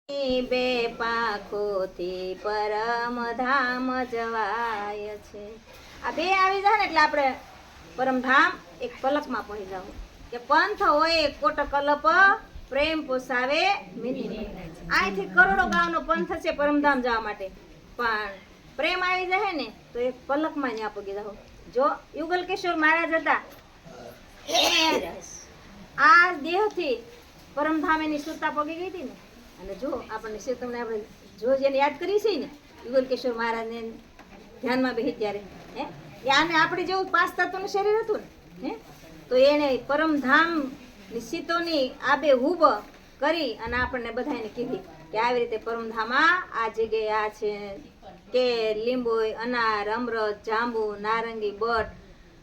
બે પાંખોથી પરમ ધામ જવાય છે. આ બે આવી જાય ને એટલે આપણે પરમધામ એક પલકમાં પહોંચી જાવ. કે પંથ હોય કોટક કલપ પ્રેમ પોસાવે અહીંથી કરોડો ગામનો પંથ છે પરમધામ જવા માટે, પણ પ્રેમ આવી જાય ને તો એક પલકમાં ત્યાં પગી જાવ. જો યુગલ કિશોર મહારાજ હતા, આ દેહથી પરમધામ એની સુરતા પગી ગઈ હતી ને. અને જો આપણને તમને આપણે જો જેને યાદ કરી છે ને યુગલ કિશોર મહારાજને ધ્યાનમાં બેસી ત્યારે આને આપણે જેવું 5 તત્વનું શરીર હતું ને તો એને પરમધામ સીતોની આબે હુબ કરી અને આપણને બધાને કીધી કે આવી રીતે પરમધામમાં આ જગ્યાએ આ છે કે લીંબોય અનાર અમરત જાંબુ નારંગી બટ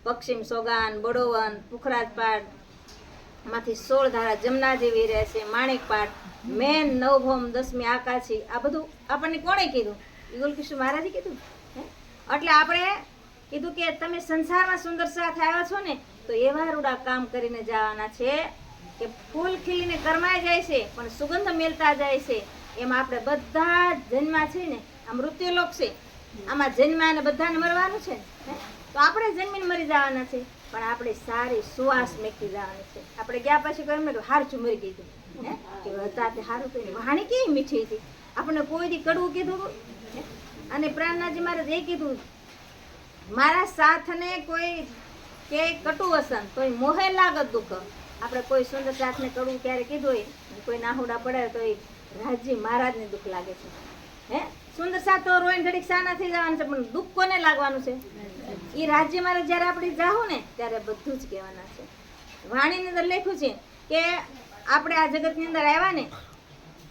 પક્ષિમ સોગાન બડોવન પુખરાજપાટ માંથી 16 ધારા જમના જેવી રહેશે માણેકપાટ મેન નવભૌમ દસમી આકાશી. આ બધું આપણને કોણે કીધું? યુગલ કિશોર મહારાજે કીધું. એટલે આપણે કીધું કે તમે સંસારમાં સુંદર સાથે આવ્યા છો ને તો એવા રૂડા કામ કરીને જવાના છે કે ફૂલ ખીલીને કરમાઈ જાય છે પણ સુગંધ મેલતા જાય છે. એમાં આપણે બધા જન્મા છે ને આ મૃત્યુલોક છે, આમાં જન્માને બધાને મરવાનું છે ને તો આપણે જન્મીને મરી જવાના છે, પણ આપણે સારી સુવાસ મેકી જવાની છે. આપણે ગયા પછી કહ્યું હારચું મરી ગયું કે હતા તે સારું કહ્યું. વાણી કેવી મીઠી હતી, આપણને કોઈ દી કડવું કીધું અને પ્રાણનાથજી મહારાજ એ કીધું મારા સાથને કોઈ કે કટુ વસન તો મોહે લાગત દુઃખ. આપણે કોઈ સુંદર સાથને કડવું ક્યારે કીધું હોય કોઈ નાહુડા પડે તો એ રાજજી મહારાજને દુઃખ લાગે છે. સુંદર સાથ તો રોઈને ઘડીક સાના થઈ જવાનું છે પણ દુઃખ કોને લાગવાનું છે? એ રાજ્ય મહારાજ જયારે આપણે જાહું ને ત્યારે બધું જ કહેવાના છે. વાણીની અંદર લખ્યું છે કે આપણે આ જગતની અંદર આવ્યા ને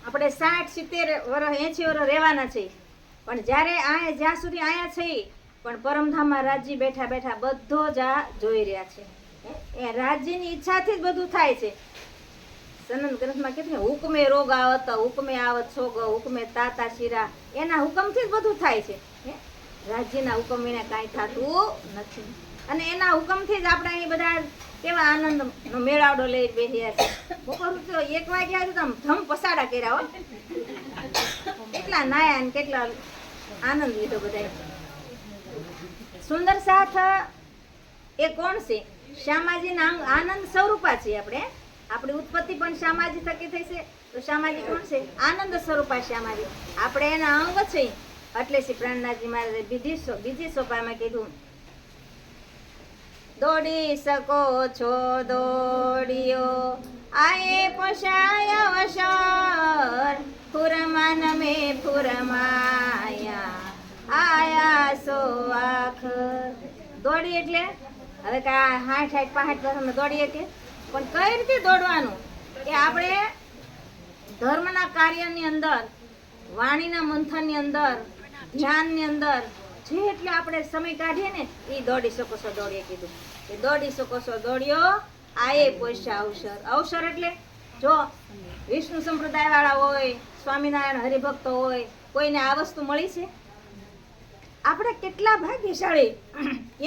આપણે 60 70 વર્ષ 80 વર્ષ રહેવાના છે, પણ જ્યારે આ જ્યાં સુધી આયા છે પણ પરમધામમાં રાજજી બેઠા બેઠા બધો જ આ જોઈ રહ્યા છે. એ રાજ્યની ઈચ્છાથી જ બધું થાય છે. સનન ગ્રંથમાં કીધું ને હુકમે રોગ આવત હુકમે આવત સોગ હુકમે તાતા શિરા, એના હુકમથી જ બધું થાય છે. રાજ્યના હુકમ વિના કાંઈ થતું નથી અને એના હુકમથી જ આપણે અહીં બધા કેવા આનંદનો મેળાવડો લઈ બેસ્યા છે. બપોર તો 1 વાગ્યા તો ધમ પસાડા કર્યા હો, કેટલા નાયા ને કેટલા આનંદ લીધો બધા. સુંદર સાથ એ કોણ છે? શ્યામાજીના આનંદ સ્વરૂપા છે. આપણી ઉત્પત્તિ પણ શ્યામાજી થકી થઈ છે તો શ્યામાજી કોણ છે? આનંદ સ્વરૂપા શ્યામાજી. આપણે એના અંગ છે. એટલે શ્રી પ્રાણનાથજી મહારાજે બીજી સોપામાં કીધું દોડી શકો છો દોડિયો આયે પોષાય અવસર ફુરમાન મે ફુરમાયા આયા સો આખર. દોડી એટલે હવે કા 60 65 વર્ષમાં દોડીએ કે પણ કઈ રીતે દોડવાનું? કે આપણે ધર્મના કાર્યની અંદર વાણીના મંથનની અંદર ધ્યાનની અંદર જેટલે આપણે સમય કાઢીએ ને એ દોડી શકો છો દોડીએ કીધું કે દોડી શકો છો દોડ્યો આયે પોષા અવસર. અવસર એટલે જો વિષ્ણુ સંપ્રદાય વાળા હોય સ્વામિનારાયણ હરિભક્તો હોય કોઈને આ વસ્તુ મળી છે? આપણે કેટલા ભાગ્યશાળી.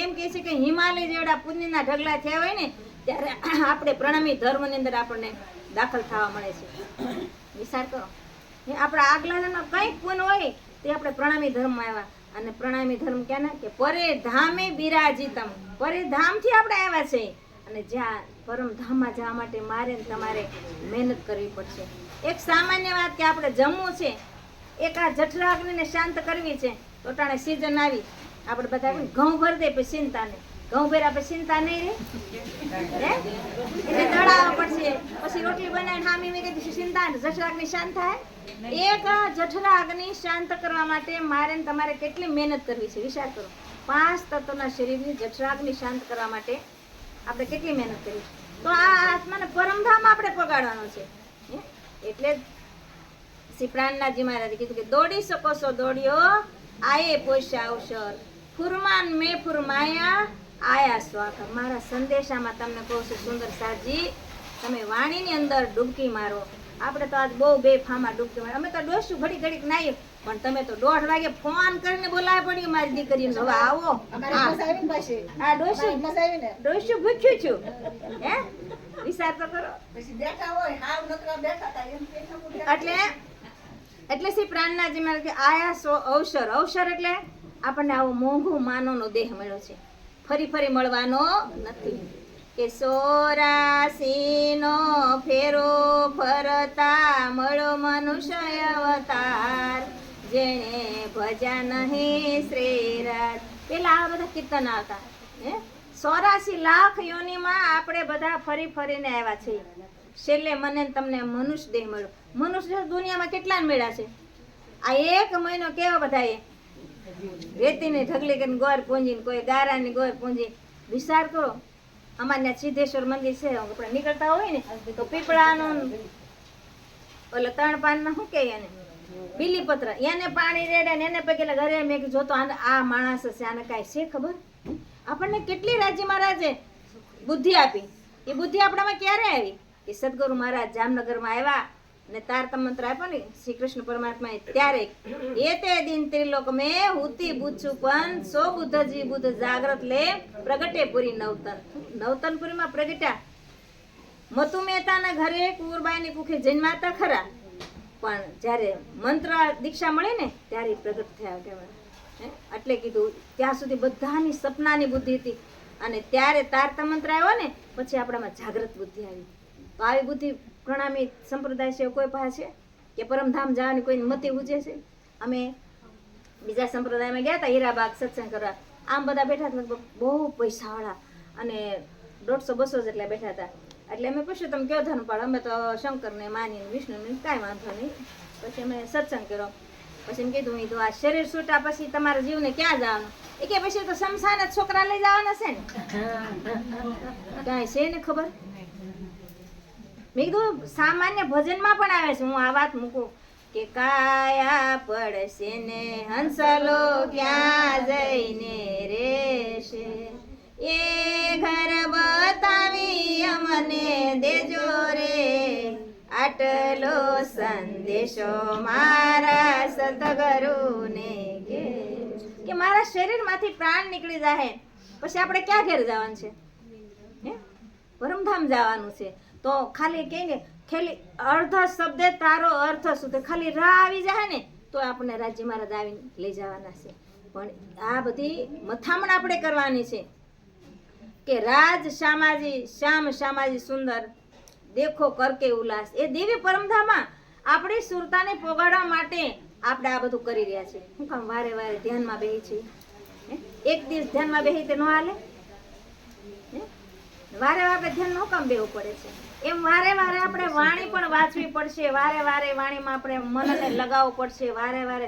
એમ કહે છે કે હિમાલય જેવડા પુણ્યના ઢગલા થયા હોય ને ત્યારે આપણે પ્રણામી ધર્મની અંદર આપણને દાખલ થવા મળે છે. વિચાર કરો, આપણા આગલા કંઈક પુણ્ય હોય તે આપણે પ્રણામી ધર્મમાં આવ્યા. અને પ્રણામી ધર્મ ક્યાંના? કે પરે ધામે બિરાજીતમ. પરે ધામથી આપણે આવ્યા છે અને જ્યાં પરમધામમાં જવા માટે મારે ને તમારે મહેનત કરવી પડશે. એક સામાન્ય વાત કે આપણે જમવું છે, એક આ જઠરાગ્નિને શાંત કરવી છે તો ટાણે સિઝન આવી આપણે બધા ઘઉં ભરી દે પછી ચિંતા નહીં, ઘઉં ભર્યા પછી ચિંતા નહીં રે એટલે દળાવવા પડશે પછી રોટલી બનાવીને હામી મેં કીધું ચિંતા ને જઠરાગ્નિ શાંત થાય. એક જઠરાગ્નિ શાંત કરવા માટે મારે ને તમારે કેટલી મહેનત કરવી છે વિચાર કરો. 5 તત્વના શરીરની જઠરાગ્નિ શાંત કરવા માટે આપણે કેટલી મહેનત કરવી છે. તો આ આત્માને પરમધામ આપણે પગાડવાનો છે. એટલે શ્રી પ્રાણનાથજી મહારાજે કીધું કે દોડી શકો છો દોડ્યો આયે પોષા અવસર ફુરમાન મે ફુરમાયા આયા સ્વાખર. મારા સંદેશામાં તમને કહું છું સુંદર સાજી તમે વાણીની અંદર ડૂબકી મારો. આપણે તો આજ બહુ બેફામાં ડૂબકી મારો. અમે તો ડોસું ઘડી ઘડીક નાઈ પણ તમે તો 1:30 વાગે ફોન કરીને બોલાવવા પડ્યું મારી દીકરીને હવે આવો. હા ડોસું ભૂખ્યું છું. વિચાર તો કરો. એટલે એટલે શ્રી પ્રાણનાથજી મહારાજ કે આયા અવસર, અવસર એટલે આપણને આવો મોંઘું માનવનો દેહ મળ્યો છે, ફરી ફરી મળવાનો નથી. કે 84નો ફેરો ફરતા મળો મનુષ્ય અવતાર, જેણે ભજ્યા નહીં શ્રીરાજ. પેલા આ બધા કીર્તન આવતા, 84 લાખ યોનીમાં આપણે બધા ફરી ફરીને આવ્યા છીએ. છેલ્લે મને તમને મનુષ્ય દેહ મળ્યો. મનુષ્ય દુનિયામાં કેટલા મળ્યા છે? આ એક મહિનો કેવો બધાએ રેતીની ઢગલી કરીને ગોર પૂંજીને, કોઈ ગારાની ગોર પૂંજી. વિચાર કરો, અમારે ત્યાં સિદ્ધેશ્વર મંદિર છે, આપણે નીકળતા હોય ને તો પીપળાનું ઓલો 3 પાનના શું કહે એને, બીલીપત્ર, એને પાણી રેડે ને એને પૈકી ઘરે મેં કીધું જોતો આ માણસ છે, આને કાંઈ છે ખબર? આપણને કેટલી રાજ્ય મહારાજે બુદ્ધિ આપી. એ બુદ્ધિ આપણામાં ક્યારે આવી? કે સદગુરુ મહારાજ જામનગરમાં આવ્યા ને તારતમ મંત્ર આપ્યો ને શ્રી કૃષ્ણ પરમાત્માએ, ત્યારે એ તે દિન ત્રિલોક મેં હુતી બુચ્છું પણ સો બુદ્ધજી બુદ્ધ જાગ્રત લે પ્રગટે પુરી નવતન. નવતનપુરીમાં પ્રગટ્યા. મતુ મહેતાના ઘરે કુંવરબાઈની કુખે જન્માતા ખરા, પણ જ્યારે મંત્ર દીક્ષા મળી ને ત્યારે પ્રગટ થયા કહેવાય. એટલે કીધું ત્યાં સુધી બધાની સપનાની બુદ્ધિ હતી, અને ત્યારે તારતમ મંત્ર આવ્યો ને પછી આપણામાં જાગ્રત બુદ્ધિ આવી. તો આવી બુદ્ધિ પ્રણામી સંપ્રદાય છે કોઈ પાસે કે પરમધામ જવાની કોઈની મતિ ઉજે છે? અમે બીજા સંપ્રદાયમાં ગયા હતા હીરાબાગ સત્સંગ કરવા. આમ બધા બેઠા હતા, લગભગ બહુ પૈસાવાળા, અને 150-200 જેટલા બેઠા હતા. એટલે અમે પૂછ્યું તમે કયો ધર્મ પાડો? અમે તો શંકરને માનીને વિષ્ણુને, કાંઈ વાંધો નહીં. પછી અમે સત્સંગ કર્યો. પછી એમ કીધું તો આ શરીર છૂટા પછી તમારા જીવને ક્યાં જવાનું? એ કે પછી તો શમશાન જ છોકરા લઈ જવાના છે ને, કાંઈ છે ને ખબર? મેં કીધું સામાન્ય ભજનમાં પણ આવે છે. હું આ વાત મૂકું કે કાયા પડશે ને હંસલો ક્યાં જઈને રહેશે, એ ઘર બતાવી અમને દેજો રે, આટલો સંદેશો મારા સતગુરુને કે મારા શરીરમાંથી પ્રાણ નીકળી જાય પછી આપણે ક્યાં ઘેર જવાનું છે? પરમધામ જવાનું છે. તો ખાલી કે ખાલી અર્ધ શબ્દે તારો અર્થ શું? તો ખાલી રાહ આવી જાય ને તો આપણને રાજ્ય મહારાજ આવીને લઈ જવાના છે. પણ આ બધી મથામણ આપણે કરવાની છે કે રાજ શ્યામાજી, શ્યામ શ્યામાજી સુંદર દેખો કરકે ઉલ્લાસ. એ દેવી પરમધામમાં આપણી સુરતાને પોગાડવા માટે આપણે આ બધું કરી રહ્યા છીએ. શું કામ વારે વારે ધ્યાનમાં બેહી છે? એક દિવસ ધ્યાનમાં બેહી તે ન હાલે? વારે વારે ધ્યાન નું કામ બેવું પડે છે? એમ વારે વારે આપણે વાણી પણ વાંચવી પડશે, વારે વારે વાણીમાં આપણે મનને લગાવવું પડશે, વારે વારે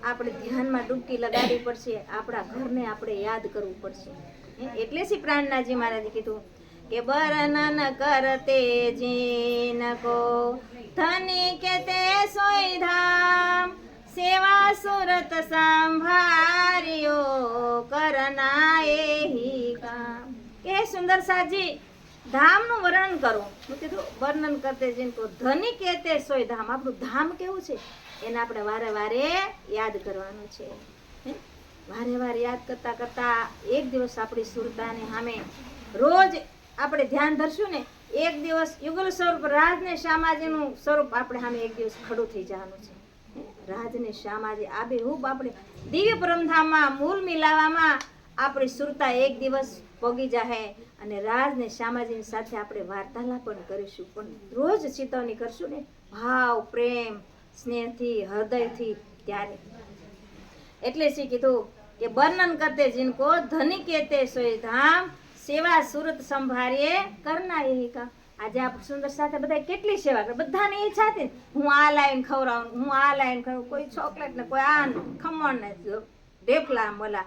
આપણે ધ્યાનમાં ડૂબકી લગાડવી પડશે, આપણા ઘરને આપણે યાદ કરવું પડશે. એટલે શ્રી પ્રાણનાથજી મહારાજે કીધું કે વર્ણન કરતે જીनको ધની કે તે સોઈ ધામ, સેવા સુરત સંભાર્યો કરના એહી કામ. કે સુંદર સાજી ધામનું વર્ણન કરો. હું કીધું વર્ણન કરતે જીनको ધની કે તે સોઈ ધામ. આપણું ધામ કેવું છે એને આપણે વારે વારે યાદ કરવાનું છે. વારે વારે યાદ કરતા કરતા એક દિવસ આપણી સુરતાને સામે રોજ આપણે ધ્યાન ધરશું ને, એક દિવસ યુગલ સ્વરૂપ રાજને શ્યામાજીનું સ્વરૂપ આપણે સામે એક દિવસ ખડું થઈ જવાનું છે. રાજને શ્યામાજી આબેહૂબ આપણે દિવ્ય પરમધામમાં મૂળ મિલાવામાં આપણી સુરતા એક દિવસ પોગી જાહે, અને રાજને શ્યામાજીની સાથે આપણે વાર્તાલાપ પણ કરીશું. પણ રોજ ચેતવણી કરશું ને ભાવ, પ્રેમ, સ્નેહથી, હૃદયથી. ત્યારે એટલે શી કીધું કે વર્ણન કરતે જીनको ધની કહેતે સોઈ ધામ, સેવા સુરત સંભાળીએ કરના એહી કામ. આજે આપણે સુંદર સાથે બધા કેટલી સેવા કરે, બધાની ઈચ્છા હતી હું આ લાઈન ખવડાવું, હું આ લાઈન ખવડાવું, કોઈ ચોકલેટ ને કોઈ આ ખમણ ને ઢેફલા, મોલા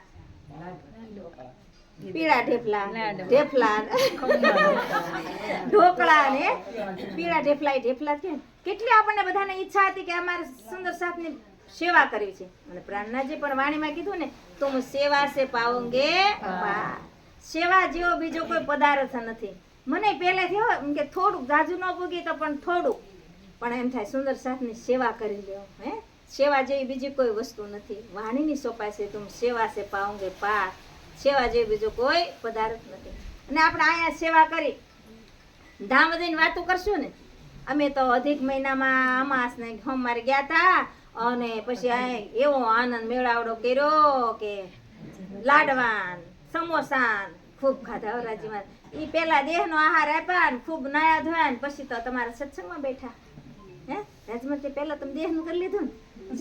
પીળા ઢેફલા, ઢોકળા ને પીળા ઢેફલા કે કેટલી આપણને બધાને ઈચ્છા હતી કે અમારે સુંદર સાથની સેવા કરવી છે. અને પ્રાણનાથજી પણ વાણીમાં કીધું ને તુમ સેવા સે પાઓગે પાર. સેવા જેવો બીજો કોઈ પદાર્થ નથી. મને પહેલેથી એમ કે થોડુંક જાજુ ન પૂગી તો પણ થોડુંક, પણ એમ થાય સુંદર સાથની સેવા કરી લ્યો. સેવા જેવી બીજી કોઈ વસ્તુ નથી. વાણીની સોપાય છે તુમ સેવા સે પાઓગે પાર. સેવા જેવી બીજો કોઈ પદાર્થ નથી. અને આપણે અહીંયા સેવા કરી ધામ જઈને વાતો કરશું ને. અમે તો અધિક મહિનામાં અમાસ ને સોમવારે ગયા હતા, અને પછી આ એવો આનંદ મેળાવડો કર્યો કે લાડવાન સમોસાન ખૂબ ખાધા હો રાજીમાં. ઈ પેલા દેહનો આહાર આપ્યા ને ખૂબ નાયા ધોયા ને પછી તો તમારા સત્સંગમાં બેઠા. હે રાજમતી પેલા તમે દેહનું કરી લીધું ને